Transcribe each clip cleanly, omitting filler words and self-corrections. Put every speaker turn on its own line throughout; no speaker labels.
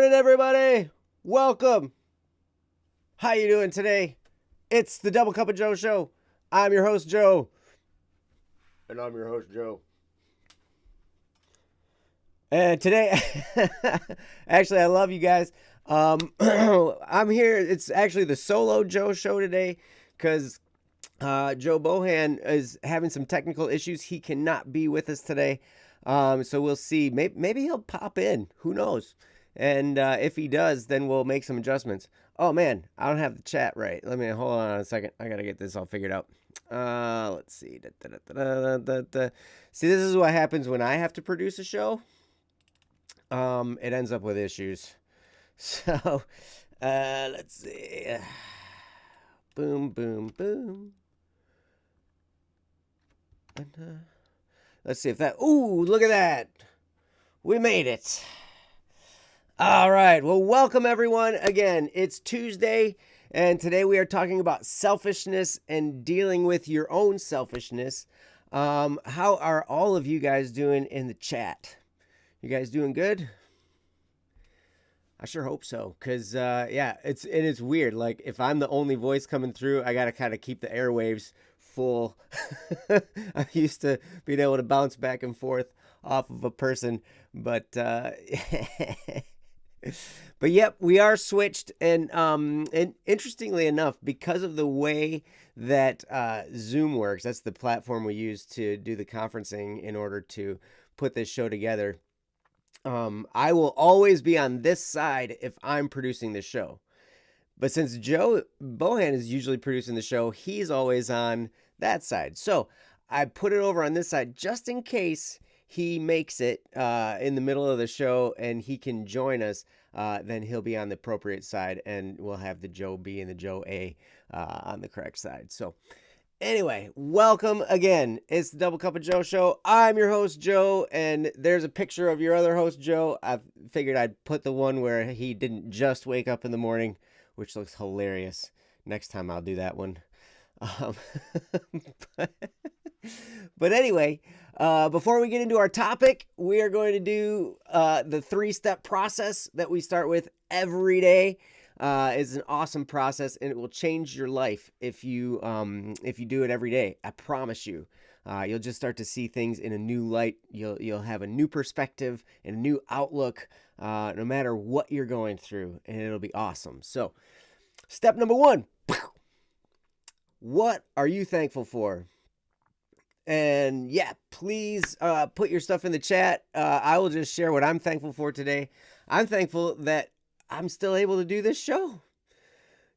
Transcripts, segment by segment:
morning, everybody. Welcome. How you doing today? It's the Double Cup of Joe show. I'm your host, Joe. And I'm your host, Joe. And today, actually, I love you guys. I'm here. It's actually the solo Joe show today because Joe Bohan is having some technical issues. He cannot be with us today. So we'll see. Maybe he'll pop in. Who knows? And if he does, then we'll make some adjustments. Oh, man, I don't have the chat right. Let me hold on a second. I got to get this all figured out. Let's see. See, this is what happens when I have to produce a show. It ends up with issues. So, let's see. Boom, boom, boom. And, let's see if that... Ooh, look at that. We made it. All right. Well, welcome, everyone. Again, it's Tuesday, and today we are talking about selfishness and dealing with your own selfishness. How are all of you guys doing in the chat? You guys doing good? I sure hope so, because, yeah, it's weird. Like, if I'm the only voice coming through, I got to kind of keep the airwaves full. I'm used to being able to bounce back and forth off of a person, but but yep, we are switched, and interestingly enough, because of the way that Zoom works, that's the platform we use to do the conferencing in order to put this show together. I will always be on this side if I'm producing the show. But since Joe Bohan is usually producing the show, he's always on that side. So I put it over on this side just in case he makes it in the middle of the show and he can join us. Then he'll be on the appropriate side, and we'll have the Joe B and the Joe A on the correct side. So anyway, welcome again. It's the Double Cup of Joe show. I'm your host, Joe, and there's a picture of your other host, Joe. I figured I'd put the one where he didn't just wake up in the morning, which looks hilarious. Next time I'll do that one. But anyway, before we get into our topic, we are going to do the 3-step process that we start with every day. It's an awesome process, and it will change your life if you do it every day. I promise you. You'll just start to see things in a new light. You'll have a new perspective and a new outlook, no matter what you're going through, and it'll be awesome. So, step number 1. What are you thankful for? And yeah, please put your stuff in the chat. I will just share what I'm thankful for today. I'm thankful that I'm still able to do this show.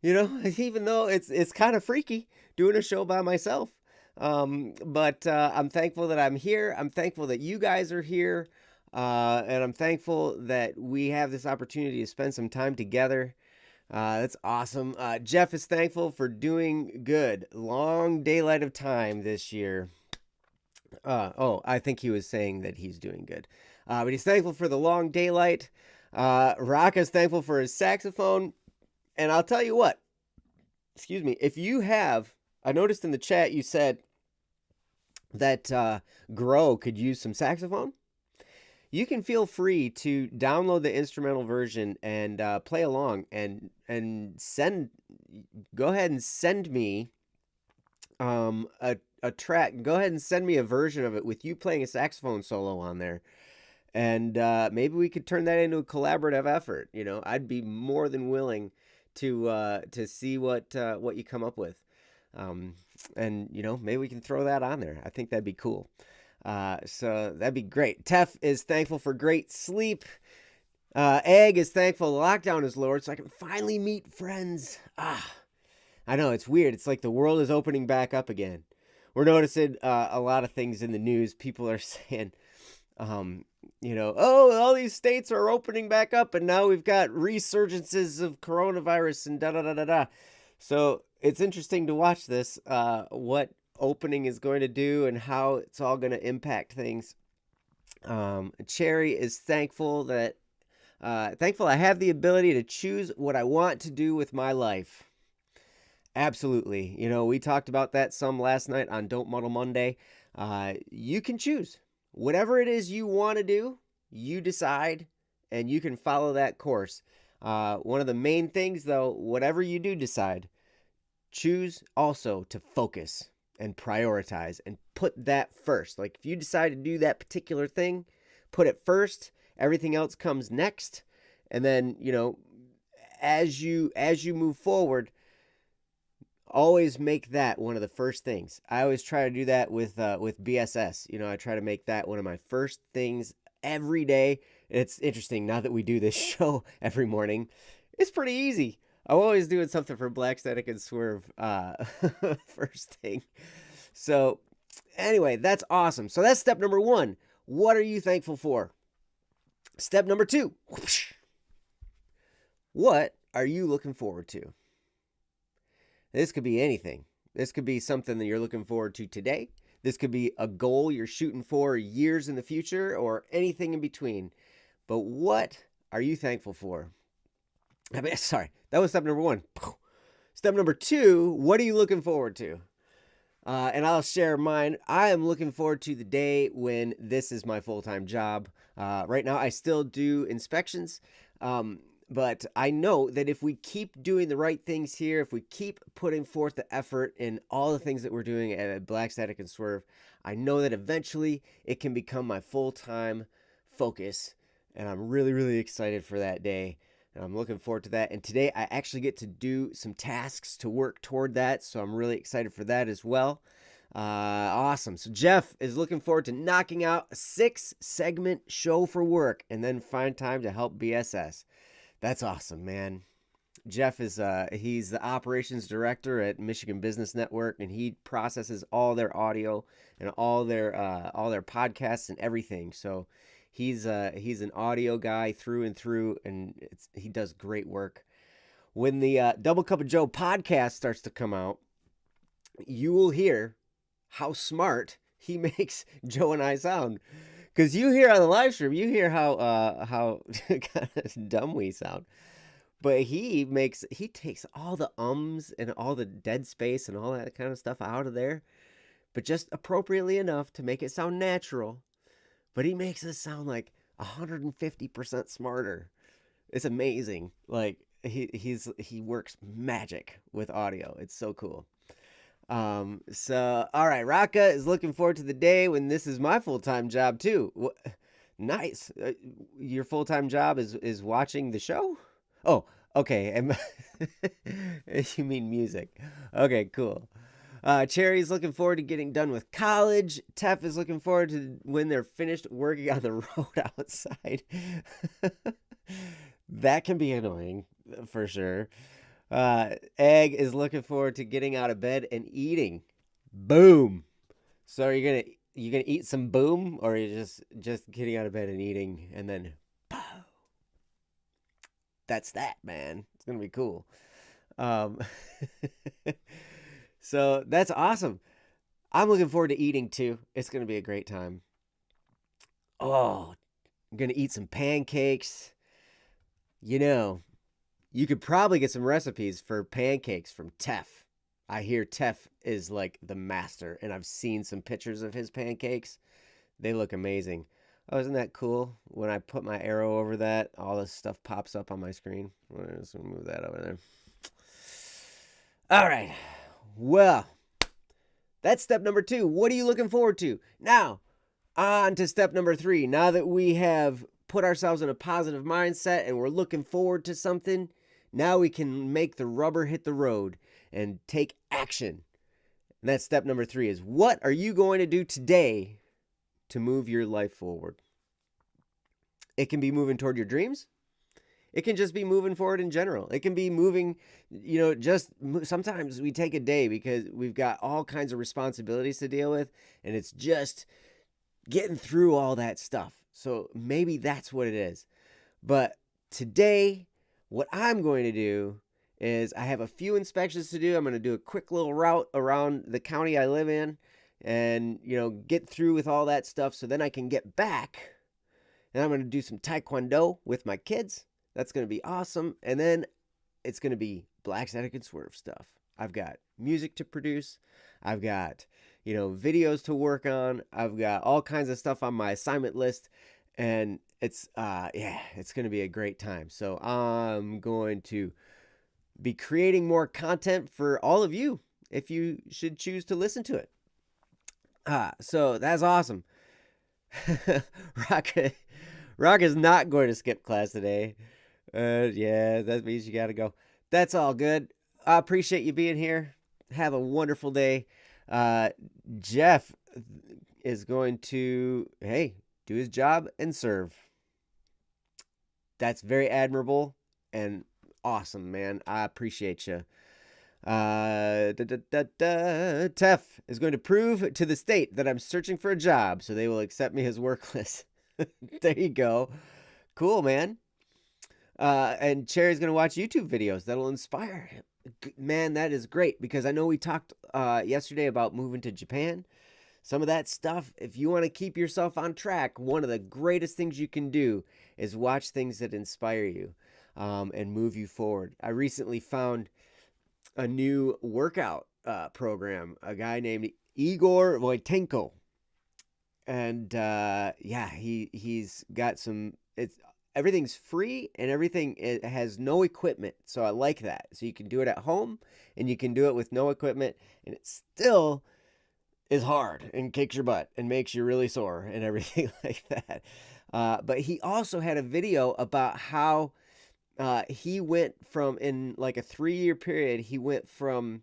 You know, even though it's kind of freaky doing a show by myself. But I'm thankful that I'm here. I'm thankful that you guys are here. And I'm thankful that we have this opportunity to spend some time together. That's awesome. Jeff is thankful for doing good. Long daylight of time this year. I think he was saying that he's doing good. But he's thankful for the long daylight. Raka's thankful for his saxophone. And I'll tell you what, excuse me, if you have, I noticed in the chat you said that Grow could use some saxophone. You can feel free to download the instrumental version and play along and go ahead and send me a track. Go ahead and send me a version of it with you playing a saxophone solo on there. And maybe we could turn that into a collaborative effort. You know, I'd be more than willing to see what you come up with. And, you know, maybe we can throw that on there. I think that'd be cool. So that'd be great. Tef is thankful for great sleep. Egg is thankful the lockdown is lowered so I can finally meet friends. I know, it's weird. It's like the world is opening back up again. We're noticing a lot of things in the news. People are saying, you know, oh, all these states are opening back up, and now we've got resurgences of coronavirus and da-da-da-da-da. So it's interesting to watch this, what opening is going to do and how it's all going to impact things. Cherry is thankful that I have the ability to choose what I want to do with my life. Absolutely. You know, we talked about that some last night on Don't Muddle Monday. You can choose whatever it is you want to do. You decide, and you can follow that course. One of the main things, though, whatever you do decide, choose also to focus and prioritize and put that first. Like if you decide to do that particular thing, put it first. Everything else comes next. And then, as you move forward, always make that one of the first things. I always try to do that with BSS. I try to make that one of my first things every day. It's interesting now that we do this show every morning. It's pretty easy. I'm always doing something for Black Static and Swerve first thing. So anyway, that's awesome. So that's step number 1. What are you thankful for? Step number 2. What are you looking forward to? This could be anything. This could be something that you're looking forward to today. This could be a goal you're shooting for years in the future or anything in between. But what are you thankful for? Sorry, that was step number 1. Step number 2, what are you looking forward to? And I'll share mine. I am looking forward to the day when this is my full-time job. Right now, I still do inspections, but I know that if we keep doing the right things here, if we keep putting forth the effort in all the things that we're doing at Black Static and Swerve, I know that eventually it can become my full-time focus, and I'm really, really excited for that day. And I'm looking forward to that. And today I actually get to do some tasks to work toward that. So I'm really excited for that as well. Awesome. So Jeff is looking forward to knocking out a 6-segment show for work and then find time to help BSS. That's awesome, man. Jeff is he's the operations director at Michigan Business Network, and he processes all their audio and all their podcasts and everything. So he's an audio guy through and through, and he does great work. When the Double Cup of Joe podcast starts to come out, you will hear how smart he makes Joe and I sound. Because you hear on the live stream, you hear how kind of dumb we sound. But he takes all the ums and all the dead space and all that kind of stuff out of there, but just appropriately enough to make it sound natural. But he makes us sound like 150% smarter. It's amazing. Like he works magic with audio. It's so cool. So all right, Raka is looking forward to the day when this is my full-time job too. Nice. Your full-time job is watching the show? Oh, okay. You mean music. Okay, cool. Cherry's looking forward to getting done with college. Tef is looking forward to when they're finished working on the road outside. That can be annoying for sure. Egg is looking forward to getting out of bed and eating. Boom. So are you gonna eat some boom, or are you just getting out of bed and eating and then boom? That's that, man. It's gonna be cool. So that's awesome. I'm looking forward to eating too. It's going to be a great time. Oh, I'm going to eat some pancakes. You could probably get some recipes for pancakes from Tef. I hear Tef is like the master, and I've seen some pictures of his pancakes. They look amazing. Oh, isn't that cool? When I put my arrow over that, all this stuff pops up on my screen. Let's move that over there. All right. Well, that's step number 2. What are you looking forward to? Now, on to step number 3. Now that we have put ourselves in a positive mindset and we're looking forward to something, now we can make the rubber hit the road and take action. And that's step number 3 is, what are you going to do today to move your life forward? It can be moving toward your dreams. It can just be moving forward in general. It can be moving, sometimes we take a day because we've got all kinds of responsibilities to deal with, and it's just getting through all that stuff. So maybe that's what it is. But today, what I'm going to do is I have a few inspections to do. I'm going to do a quick little route around the county I live in and, get through with all that stuff so then I can get back, and I'm going to do some taekwondo with my kids. That's going to be awesome. And then it's going to be Black Static and Swerve stuff. I've got music to produce. I've got, videos to work on. I've got all kinds of stuff on my assignment list. And it's going to be a great time. So I'm going to be creating more content for all of you if you should choose to listen to it. So that's awesome. Rock, Rock is not going to skip class today. Yeah, that means you got to go. That's all good. I appreciate you being here. Have a wonderful day. Jeff is going to, hey, do his job and serve. That's very admirable and awesome, man. I appreciate you. Tef is going to prove to the state that I'm searching for a job so they will accept me as workless. There you go. Cool, man. And Cherry's going to watch YouTube videos that'll inspire him. Man, that is great because I know we talked yesterday about moving to Japan. Some of that stuff, if you want to keep yourself on track, one of the greatest things you can do is watch things that inspire you and move you forward. I recently found a new workout program, a guy named Igor Voitenko. And he's got some, everything's free and everything, it has no equipment. So I like that. So you can do it at home and you can do it with no equipment, and it still is hard and kicks your butt and makes you really sore and everything like that. But he also had a video about how he went from, in like a 3-year period, he went from,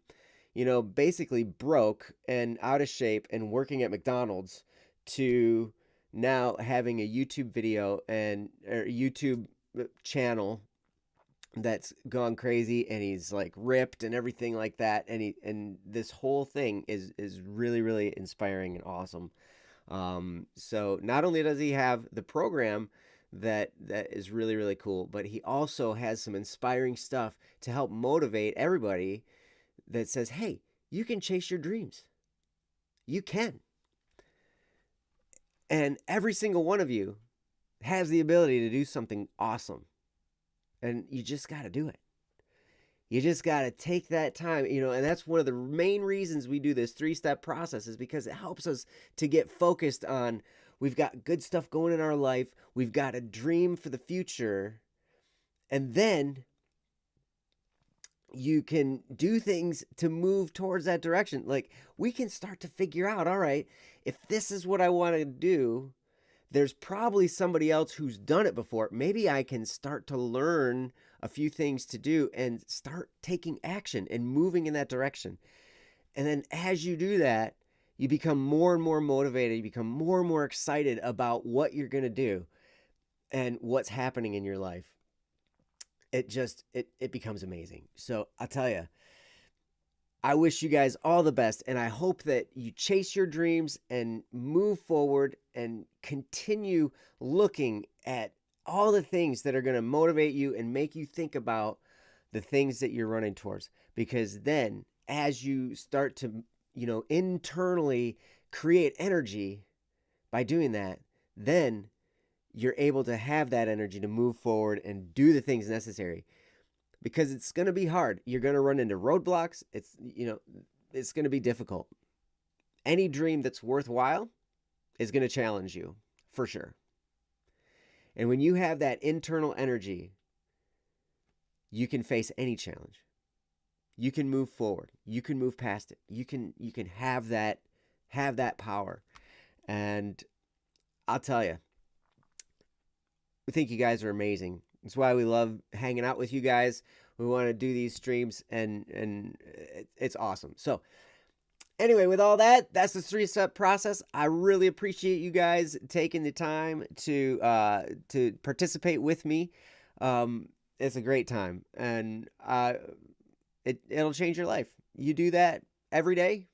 basically broke and out of shape and working at McDonald's to now having a YouTube video and YouTube channel that's gone crazy, and he's like ripped and everything like that, and this whole thing is really, really inspiring and awesome. So not only does he have the program that is really, really cool, but he also has some inspiring stuff to help motivate everybody that says, hey, you can chase your dreams. You can. And every single one of you has the ability to do something awesome. And you just got to do it. You just got to take that time, and that's one of the main reasons we do this 3-step process, is because it helps us to get focused on, we've got good stuff going in our life. We've got a dream for the future. And then you can do things to move towards that direction. Like, we can start to figure out, all right, if this is what I want to do, there's probably somebody else who's done it before. Maybe I can start to learn a few things to do and start taking action and moving in that direction. And then as you do that, you become more and more motivated. You become more and more excited about what you're going to do and what's happening in your life. It becomes amazing. So I'll tell you, I wish you guys all the best, and I hope that you chase your dreams and move forward and continue looking at all the things that are going to motivate you and make you think about the things that you're running towards. Because then as you start to, internally create energy by doing that, then you're able to have that energy to move forward and do the things necessary. Because it's going to be hard. You're going to run into roadblocks. It's going to be difficult. Any dream that's worthwhile is going to challenge you, for sure. And when you have that internal energy, you can face any challenge. You can move forward. You can move past it. You can have that power. And I'll tell you, we think you guys are amazing. That's why we love hanging out with you guys. We want to do these streams, and it's awesome. So anyway, with all that, that's the 3-step process. I really appreciate you guys taking the time to participate with me. It's a great time, and it'll change your life. You do that every day,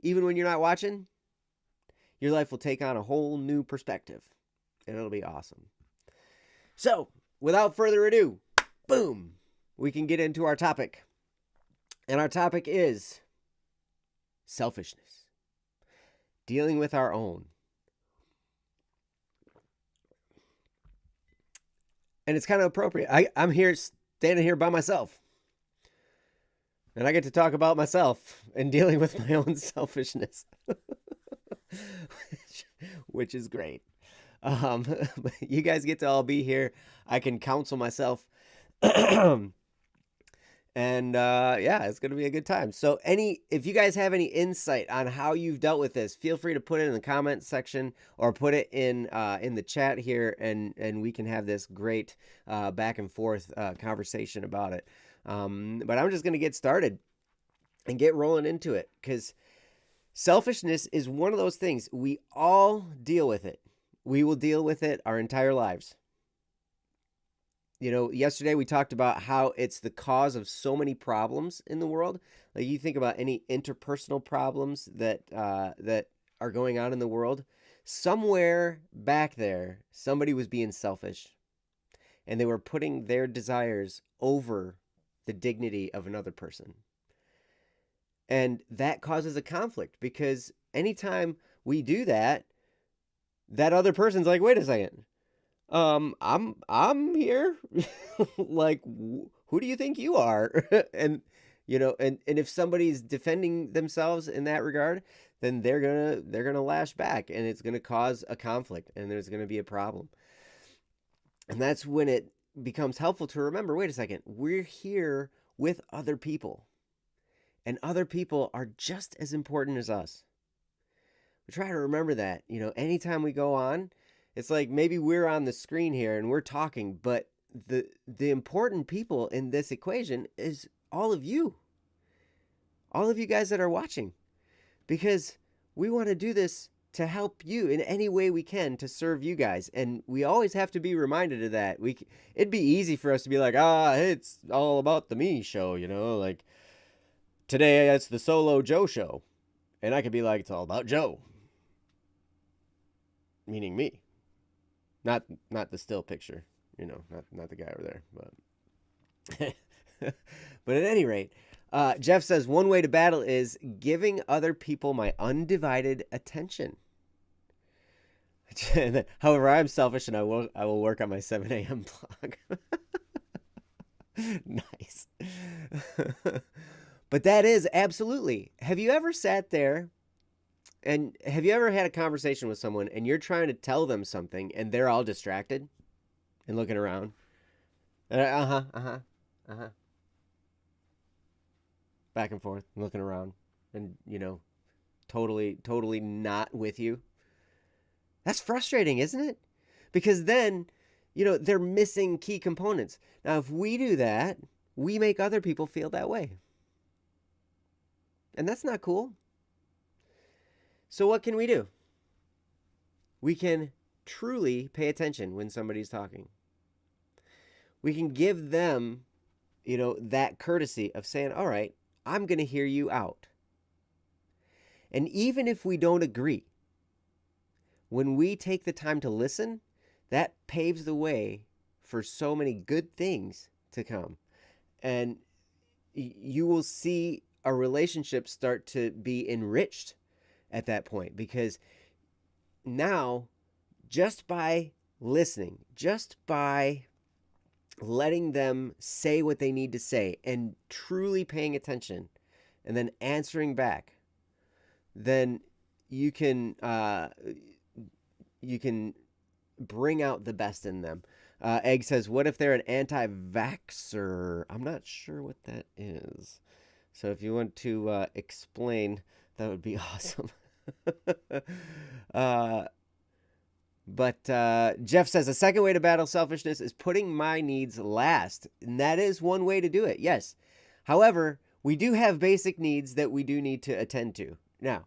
even when you're not watching, your life will take on a whole new perspective, and it'll be awesome. So, without further ado, boom, we can get into our topic. And our topic is selfishness, dealing with our own. And it's kind of appropriate. I'm here, standing here by myself. And I get to talk about myself and dealing with my own selfishness, which is great. You guys get to all be here. I can counsel myself. And yeah, it's gonna be a good time. So if you guys have any insight on how you've dealt with this, feel free to put it in the comment section or put it in the chat here, and we can have this great back and forth conversation about it. But I'm just gonna get started and get rolling into it, because selfishness is one of those things we all deal with it. We will deal with it our entire lives. Yesterday we talked about how it's the cause of so many problems in the world. Like, you think about any interpersonal problems that are going on in the world. Somewhere back there, somebody was being selfish, and they were putting their desires over the dignity of another person. And that causes a conflict, because anytime we do that, that other person's like, wait a second. I'm here. Like, who do you think you are? And and if somebody's defending themselves in that regard, then they're gonna lash back, and it's gonna cause a conflict, and there's gonna be a problem. And that's when it becomes helpful to remember, wait a second, we're here with other people, and other people are just as important as us. We try to remember that, anytime we go on. It's like maybe we're on the screen here and we're talking, but the important people in this equation is all of you guys that are watching, because we want to do this to help you in any way we can, to serve you guys. And we always have to be reminded of that. It'd be easy for us to be like, it's all about the me show, like today it's the solo Joe show. And I could be like, it's all about Joe, meaning me. Not the still picture, not the guy over there, but but at any rate, Jeff says one way to battle is giving other people my undivided attention. However, I'm selfish, and I will work on my 7 a.m. blog. Nice. But that is absolutely. Have you ever sat there? And have you ever had a conversation with someone and you're trying to tell them something and they're all distracted and looking around? Back and forth, looking around, and, totally not with you. That's frustrating, isn't it? Because then, they're missing key components. Now, if we do that, we make other people feel that way. And that's not cool. So what can we do? We can truly pay attention when somebody's talking. We can give them, that courtesy of saying, all right, I'm going to hear you out. And even if we don't agree, when we take the time to listen, that paves the way for so many good things to come. And you will see a relationship start to be enriched at that point, because now, just by listening, just by letting them say what they need to say and truly paying attention and then answering back, then you can bring out the best in them. Egg says, what if they're an anti-vaxxer? I'm not sure what that is. So if you want to explain, that would be awesome. But Jeff says, a second way to battle selfishness is putting my needs last. And that is one way to do it, yes. However, we do have basic needs that we do need to attend to. Now,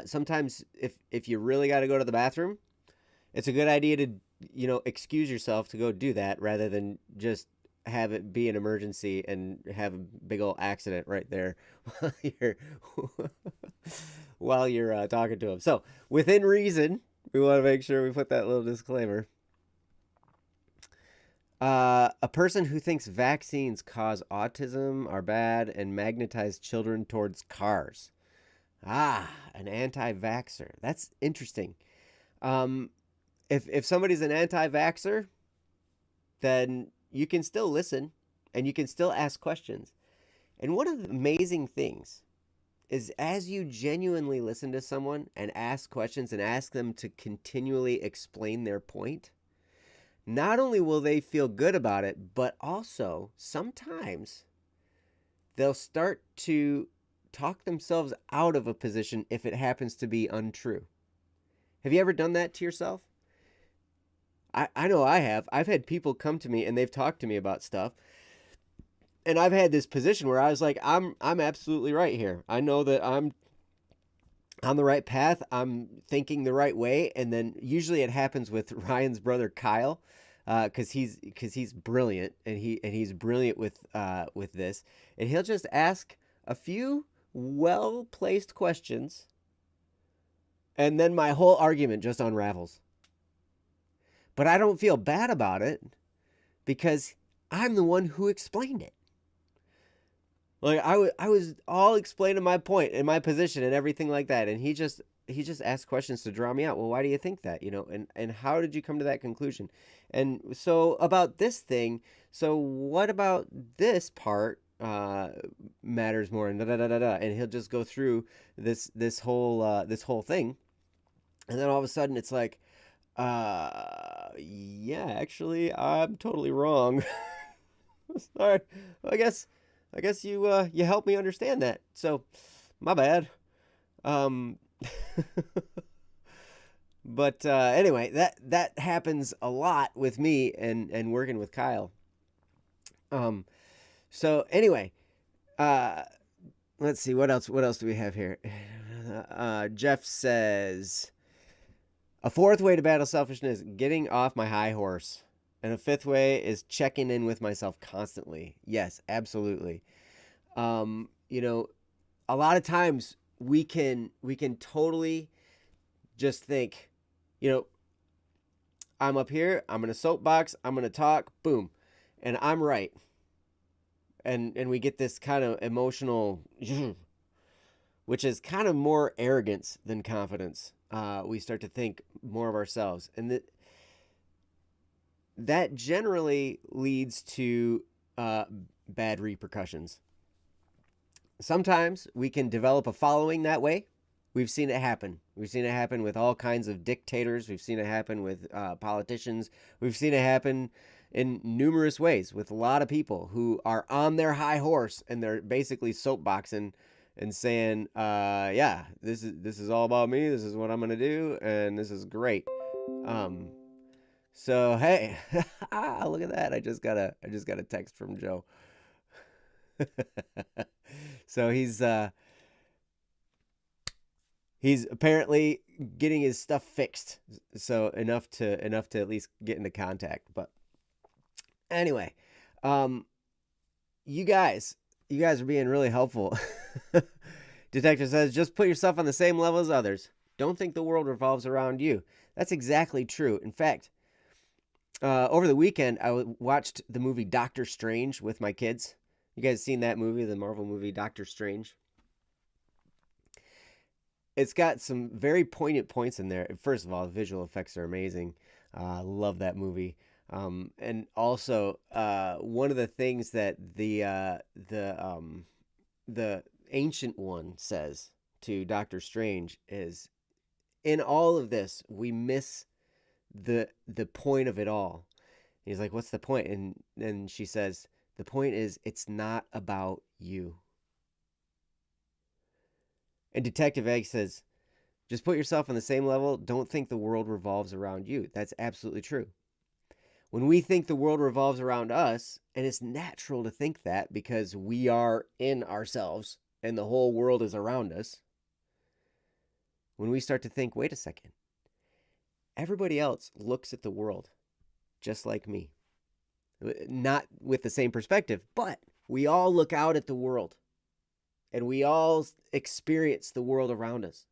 sometimes if you really got to go to the bathroom, it's a good idea to, excuse yourself to go do that, rather than just have it be an emergency and have a big old accident right there while you're talking to him. So within reason, we want to make sure we put that little disclaimer. A person who thinks vaccines cause autism, are bad, and magnetize children towards cars. An anti-vaxxer. That's interesting. If somebody's an anti-vaxxer, then you can still listen and you can still ask questions. And one of the amazing things is as you genuinely listen to someone and ask questions and ask them to continually explain their point, not only will they feel good about it, but also sometimes they'll start to talk themselves out of a position if it happens to be untrue. Have you ever done that to yourself? I know I have. I've had people come to me and they've talked to me about stuff. And I've had this position where I was like, I'm absolutely right here. I know that I'm on the right path. I'm thinking the right way. And then usually it happens with Ryan's brother Kyle, because he's brilliant and he's brilliant with this. And he'll just ask a few well placed questions, and then my whole argument just unravels. But I don't feel bad about it because I'm the one who explained it. Like I was all explaining my point and my position and everything like that, and he just asked questions to draw me out. Well, why do you think that? And how did you come to that conclusion? And so about this thing. So what about this part matters more? And da da da da da. And he'll just go through this whole thing, and then all of a sudden it's like, yeah, actually, I'm totally wrong. All right, I guess you helped me understand that. So, my bad. Um, but anyway, that happens a lot with me and working with Kyle. Um, so anyway, uh, let's see what else. What else do we have here? Jeff says a fourth way to battle selfishness: getting off my high horse. And a fifth way is checking in with myself constantly. Yes, absolutely. You know, a lot of times we can totally just think, I'm up here, I'm in a soapbox, I'm gonna talk, boom, and I'm right. And we get this kind of emotional, which is kind of more arrogance than confidence. We start to think more of ourselves, and that generally leads to bad repercussions. Sometimes we can develop a following that way. We've seen it happen. We've seen it happen with all kinds of dictators. We've seen it happen with politicians. We've seen it happen in numerous ways with a lot of people who are on their high horse and they're basically soapboxing and saying, yeah, this is all about me. This is what I'm going to do. And this is great. So, hey, look at that. I just got a text from Joe. So he's apparently getting his stuff fixed. So enough to at least get into contact. But anyway, you guys are being really helpful. Detective says, just put yourself on the same level as others. Don't think the world revolves around you. That's exactly true. In fact, over the weekend, I watched the movie Doctor Strange with my kids. You guys seen that movie, the Marvel movie Doctor Strange? It's got some very poignant points in there. First of all, the visual effects are amazing. I love that movie. And also, one of the things that the Ancient One says to Doctor Strange is, in all of this, we miss the point of it all. He's like, what's the point? And she says, the point is, it's not about you. And Detective Egg says, just put yourself on the same level. Don't think the world revolves around you. That's absolutely true. When we think the world revolves around us, and it's natural to think that because we are in ourselves and the whole world is around us, when we start to think, wait a second, everybody else looks at the world just like me. Not with the same perspective, but we all look out at the world and we all experience the world around us.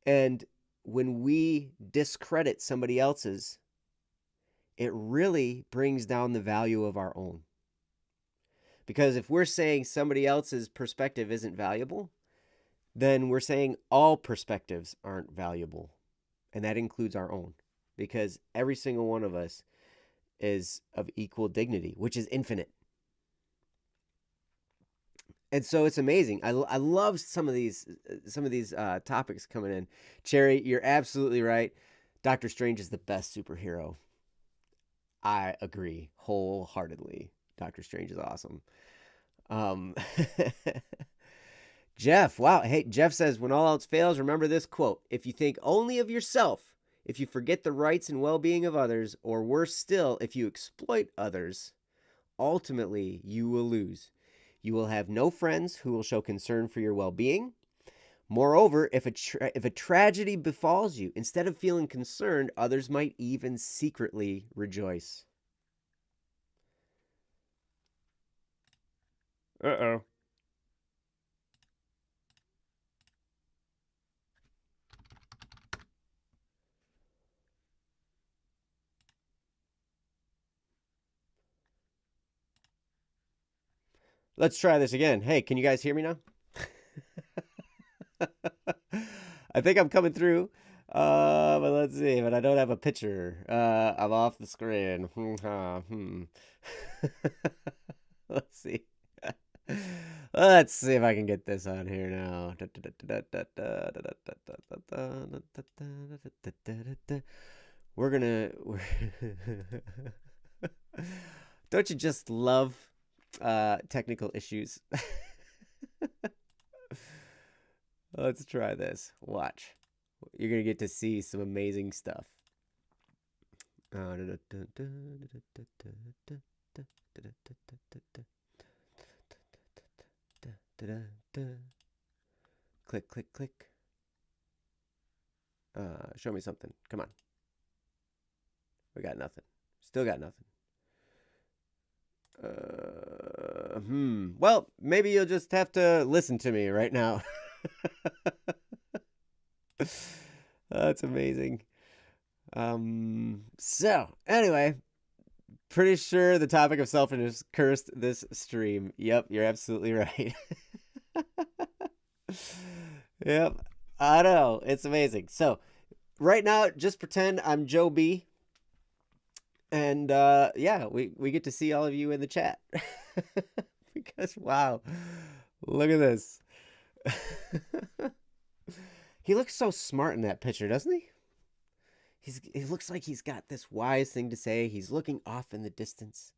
And when we discredit somebody else's, it really brings down the value of our own. Because if we're saying somebody else's perspective isn't valuable, then we're saying all perspectives aren't valuable. And that includes our own. Because every single one of us is of equal dignity, which is infinite. And so it's amazing. I love some of these topics coming in. Cherry, you're absolutely right. Doctor Strange is the best superhero. I agree wholeheartedly. Doctor Strange is awesome. Um, Jeff, wow. Hey, Jeff says, when all else fails, remember this quote: if you think only of yourself, if you forget the rights and well being of others, or worse still, if you exploit others, ultimately you will lose. You will have no friends who will show concern for your well being. Moreover, if a tragedy befalls you, instead of feeling concerned, others might even secretly rejoice. Uh oh. Let's try this again. Hey, can you guys hear me now? I think I'm coming through. But let's see. But I don't have a picture. I'm off the screen. Let's see. Let's see if I can get this on here now. We're gonna. Don't you just love technical issues? Let's try this. Watch. You're going to get to see some amazing stuff. Click, click, click. Show me something. Come on. We got nothing. Still got nothing. Well, maybe you'll just have to listen to me right now. That's amazing. So anyway, pretty sure the topic of selfishness cursed this stream. Yep, you're absolutely right. Yep, I know. It's amazing. So right now, just pretend I'm Joe B. And yeah, we get to see all of you in the chat. Because wow, look at this. He looks so smart in that picture, doesn't he? He looks like he's got this wise thing to say. He's looking off in the distance.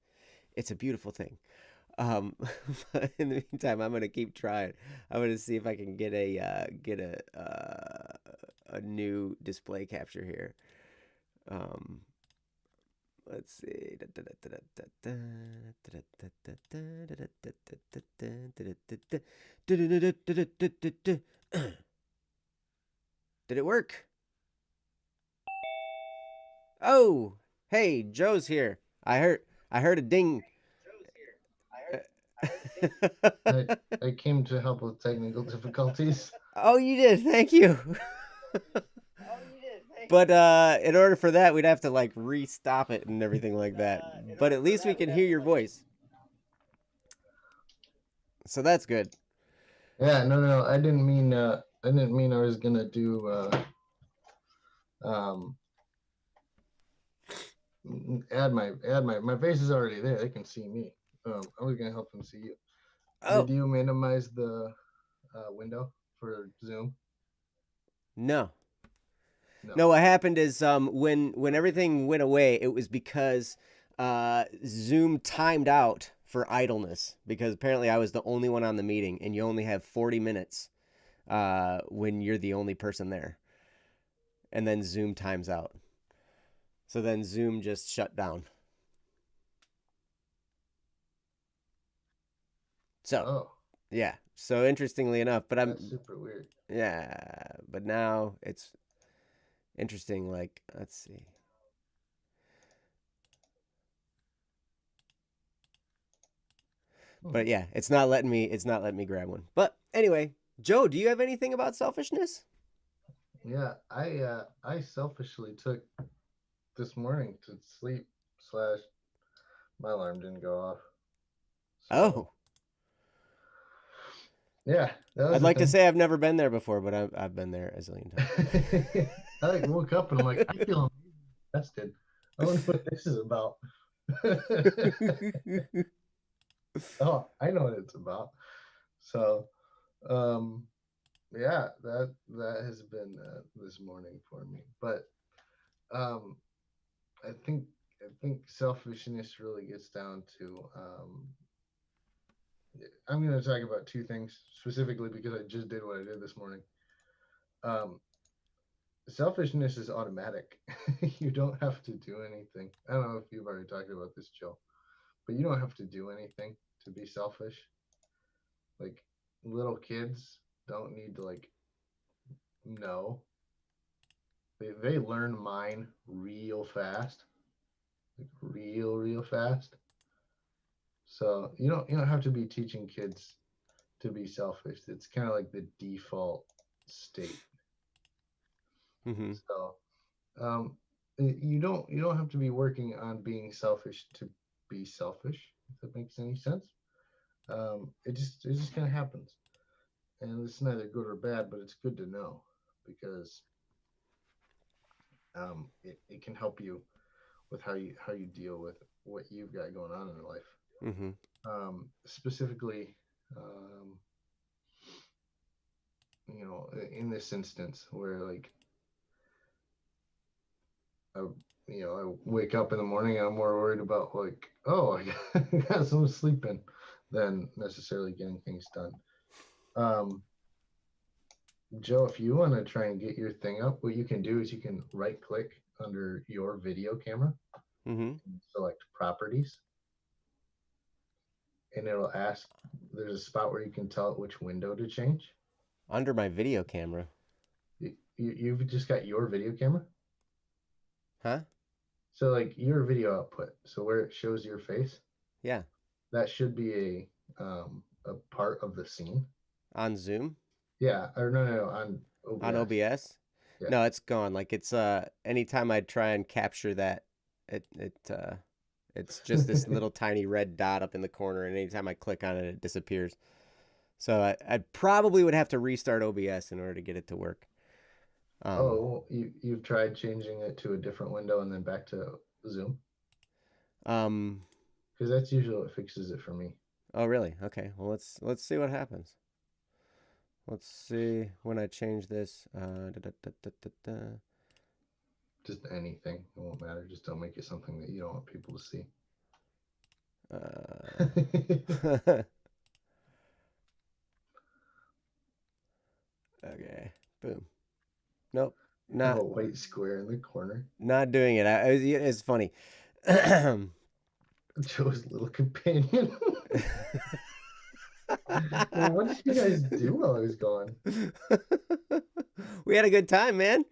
It's a beautiful thing. But in the meantime, I'm gonna keep trying. I'm gonna see if I can get a new display capture here. Let's see. Did it work? Oh, hey, Joe's here. I heard a ding.
I came to help with technical difficulties.
Oh, you did. Thank you. But in order for that, we'd have to like re-stop it and everything like that. But at least we can hear your voice. So that's good.
Yeah, no, I didn't mean I was gonna do um my face is already there. They can see me. I was gonna help them see you.
Oh,
Did you minimize the window for Zoom?
no.
No.
No, what happened is when everything went away, it was because Zoom timed out for idleness because apparently I was the only one on the meeting and you only have 40 minutes when you're the only person there. And then Zoom times out. So then Zoom just shut down. So,
Oh,
yeah. So interestingly enough, but
that's
I'm
super weird.
yeah, but now it's interesting like let's see.
Hmm.
But yeah, it's not letting me grab one. But anyway, Joe, do you have anything about selfishness?
Yeah, I selfishly took this morning to sleep slash my alarm didn't go off. So
Oh,
yeah, that
I'd
was a
like to
thing.
say I've never been there before, but I've been there a zillion times.
I like woke up and I'm like, I feel rested. I wonder what this is about. Oh, I know what it's about. So, um, yeah, that has been this morning for me. But um, I think I think selfishness really gets down to. I'm going to talk about two things specifically because I just did what I did this morning. Um, Selfishness is automatic. You don't have to do anything. I don't know if you've already talked about this, Joe, but you don't have to do anything to be selfish. Like little kids don't need to like know. They learn mine real fast, like real fast. So you don't have to be teaching kids to be selfish. It's kind of like the default state.
Mm-hmm.
So um, you don't have to be working on being selfish to be selfish. If that makes any sense. It just kind of happens, and it's neither good or bad, but it's good to know because it can help you with how you deal with what you've got going on in life.
Mm-hmm.
Specifically, um, in this instance where like I, I wake up in the morning and I'm more worried about like, oh, I got some sleep in than necessarily getting things done. Um, Joe, if you want to try and get your thing up, what you can do is you can right click under your video camera
Mm-hmm.
and select properties, and it'll ask, there's a spot where you can tell it which window to change.
Under my video camera.
You've just got your video camera.
Huh?
So like your video output, so where it shows your face,
Yeah.
that should be a part of the scene.
On Zoom?
Yeah, or no, on
On
OBS.
OBS?
Yeah.
No, it's gone. Like it's anytime I try and capture that, it's just this little tiny red dot up in the corner, and anytime I click on it, it disappears. So I probably would have to restart OBS in order to get it to work. Um,
Oh, you've tried changing it to a different window and then back to Zoom?
um,
Because that's usually what fixes it for me.
oh really? Okay. Well, let's see what happens. Let's see when I change this. Da, da, da, da, da.
Just anything, it won't matter. Just don't make it something that you don't want people to see.
Okay. Boom. Nope.
Have
Not
a white square in the corner.
not doing it. It's funny.
Joe's little companion. Well, what did you guys do while I was gone?
We had a good time, man.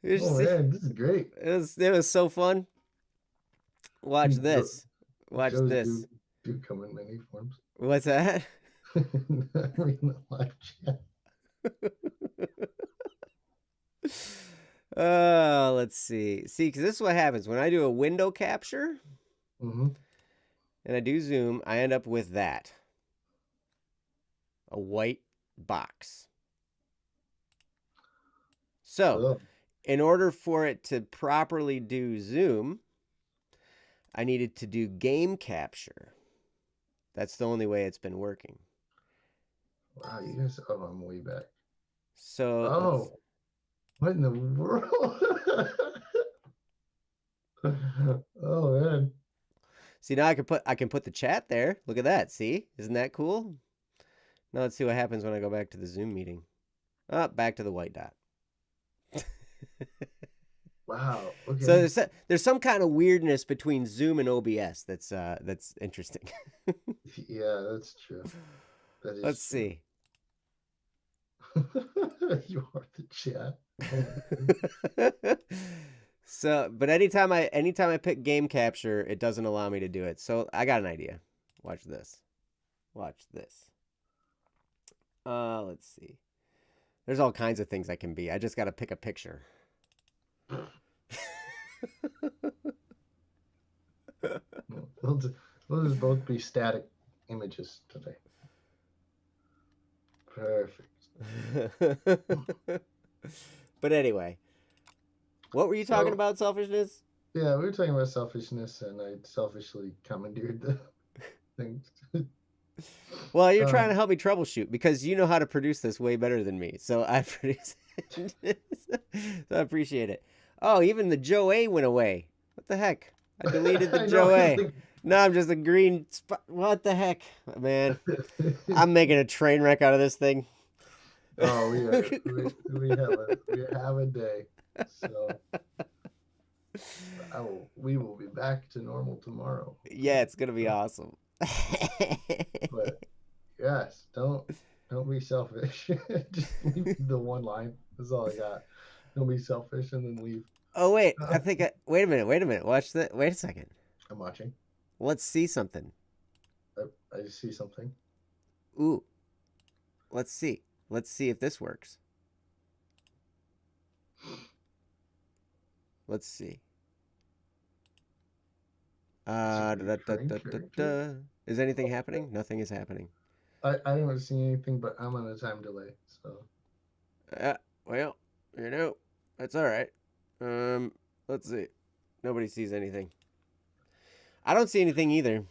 Oh man, this is great.
It was so fun. Watch
Jo-
this. Watch
Joe's
this.
do come in many forms.
What's that?
I mean, the live chat.
Let's see. See, because this is what happens when I do a window capture
Mm-hmm.
and I do zoom, I end up with that, a white box. So,
Oh,
in order for it to properly do zoom, I needed to do game capture. That's the only way it's been working.
wow, you guys. Oh, I'm way back.
So let's
Oh, what in the world? Oh man.
see now I can put the chat there. Look at that. See? Isn't that cool? Now let's see what happens when I go back to the Zoom meeting. Oh, back to the white dot.
Wow.
So
Okay.
there's some kind of weirdness between Zoom and OBS that's interesting.
Yeah, that's true. That is
Let's
true.
see.
You are the chat.
So, but anytime I pick game capture, it doesn't allow me to do it. So I got an idea. Watch this. Watch this. Let's see. There's all kinds of things I can be. I just got to pick a picture.
No, they'll just both be static images today. Perfect.
But anyway, what were you talking
So
about? Selfishness?
yeah, we were talking about selfishness, and I selfishly commandeered the things.
Well, you're trying to
Um,
help me troubleshoot because you know how to produce this way better than me. So I produce it. So I appreciate it. Oh, even the Joe A went away. What the heck? I deleted the
I know.
Joe
I was
A.
like,
No, I'm just a green spot. What the heck, man? I'm making a train wreck out of this thing.
oh, we have a day. So we will be back to normal tomorrow.
Yeah, it's gonna be awesome.
But yes, don't be selfish. Just leave the one line. That's all I got. Don't be selfish and then leave.
Oh wait, I
Uh,
think wait a minute, wait a minute. Watch that. Wait a second.
I'm watching.
Let's see something.
I just see something.
Ooh, let's see. Let's see if this works. Let's see.
Is it
Da, da,
referring
da, da,
character?
da. Is anything happening? Nothing is happening.
I don't see anything, but I'm on a time delay. So
Uh, well, that's all right. Um, let's see. Nobody sees anything. I don't see anything either.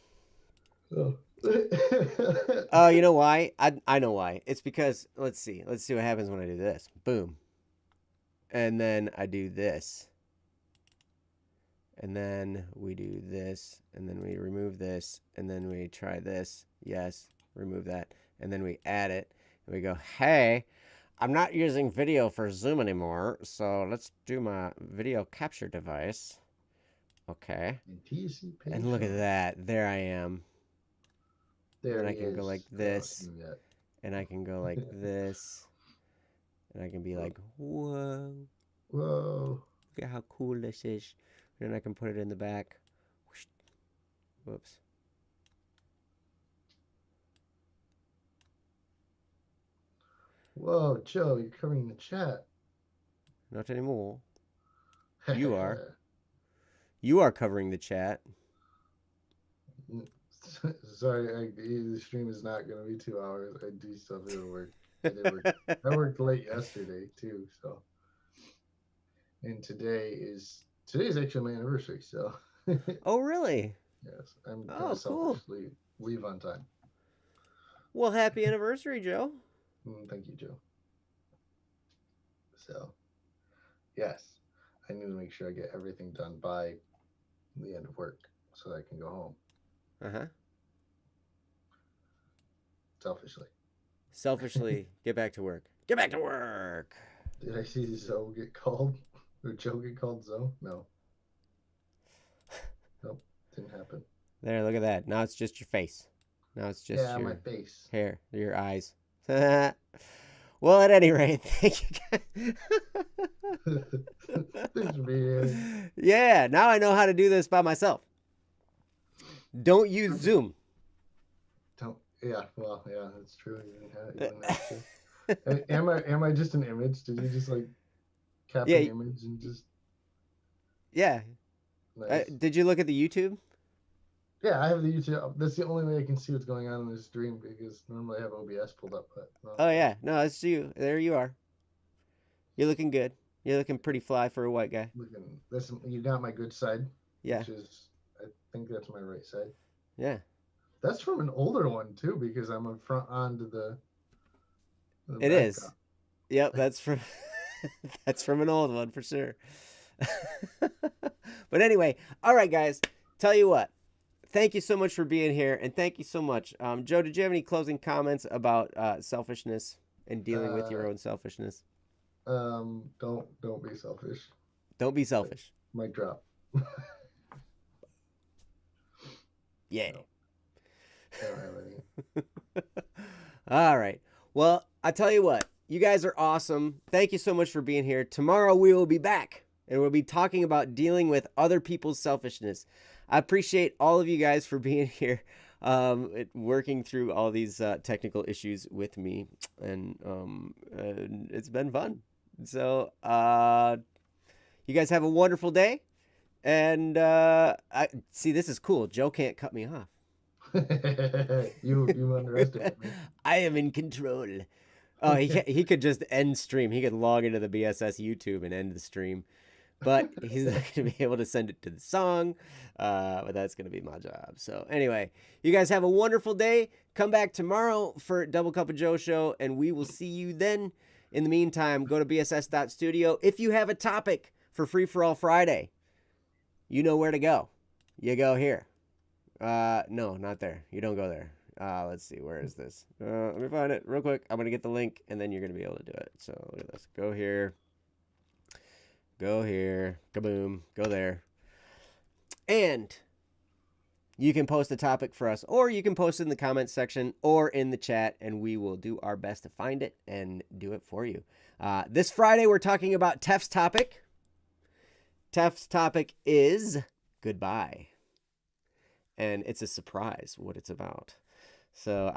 oh.
You know why? I know why. It's because let's see. Let's see what happens when I do this. Boom. And then I do this. And then we do this, and then we remove this, and then we try this. Yes, remove that. And then we add it, and we go, hey, I'm not using video for Zoom anymore, so let's do my video capture device. Okay. And look at that. There I am. And
There
then I
he
can go like
is.
this, and I can go like this, and I can be like, whoa,
Whoa.
look at how cool this is. And then I can put it in the back. Whoops.
Whoa, Joe, you're covering the chat.
Not anymore. You are. You are covering the chat.
Sorry, the stream is not going to be 2 hours. I do still have to work. I worked late yesterday too, so. And today's actually my anniversary, so.
Oh, really?
Yes, I'm gonna
Oh, cool.
selfishly leave on time.
Well, happy anniversary, Joe.
Thank you, Joe. So, yes, I need to make sure I get everything done by the end of work so that I can go home.
Uh-huh.
Selfishly.
Selfishly, get back to work. Get back to work.
Did I see Zoe get called? Or Joe get called Zoe? No. Nope, didn't happen.
There, look at that. Now it's just your face. Now it's just
Yeah, my
your
face.
hair, your eyes. Well, at any rate, thank you guys.
Thanks for being here.
Yeah, now I know how to do this by myself. Don't use Zoom.
Yeah, well, yeah, that's true. You didn't have to. Am I just an image? Did you just like cap
Yeah,
an image and just
yeah.
nice?
Did you look at the YouTube?
Yeah, I have the YouTube. That's the only way I can see what's going on in this stream because normally I have OBS pulled up, but no.
Oh yeah, no, it's you. There you are. You're looking good. You're looking pretty fly for a white guy.
You got my good side.
Yeah.
Which is, I think that's my right side.
Yeah.
That's from an older one too, because I'm in front onto the
it is.
backdrop.
Yep, that's from that's from an old one for sure. But anyway, all right, guys. Tell you what. Thank you so much for being here, and thank you so much, Joe. Did you have any closing comments about selfishness and dealing with your own selfishness?
Don't be selfish.
Don't be selfish.
Mic drop.
Yeah.
No, I don't have any.
All right. Well, I tell you what, you guys are awesome. Thank you so much for being here. Tomorrow we will be back, and we'll be talking about dealing with other people's selfishness. I appreciate all of you guys for being here, working through all these technical issues with me, and it's been fun. So you guys have a wonderful day, and I see this is cool. Joe can't cut me off.
You underestimate me.
I am in control. Oh, he could just end stream. He could log into the BSS YouTube and end the stream. but he's not going to be able to send it to the song. But that's going to be my job. So anyway, you guys have a wonderful day. Come back tomorrow for Double Cup of Joe show, and we will see you then. In the meantime, go to bss.studio. If you have a topic for Free For All Friday, you know where to go. You go here. No, not there. You don't go there. Let's see. Where is this? Let me find it real quick. I'm going to get the link, and then you're going to be able to do it. So look at this. Go here. Go here. Kaboom. Go there. And you can post a topic for us, or you can post it in the comments section or in the chat, and we will do our best to find it and do it for you. This Friday, we're talking about Tef's topic. Tef's topic is goodbye. And it's a surprise what it's about. So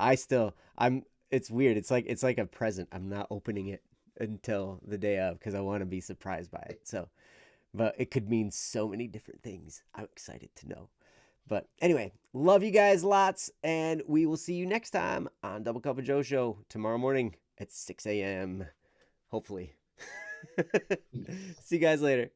it's weird. It's like a present. I'm not opening it until the day of because I want to be surprised by it. So, but it could mean so many different things. I'm excited to know. But anyway, love you guys lots, and we will see you next time on Double Cup of Joe show tomorrow morning at 6 a.m. Hopefully. See you guys later.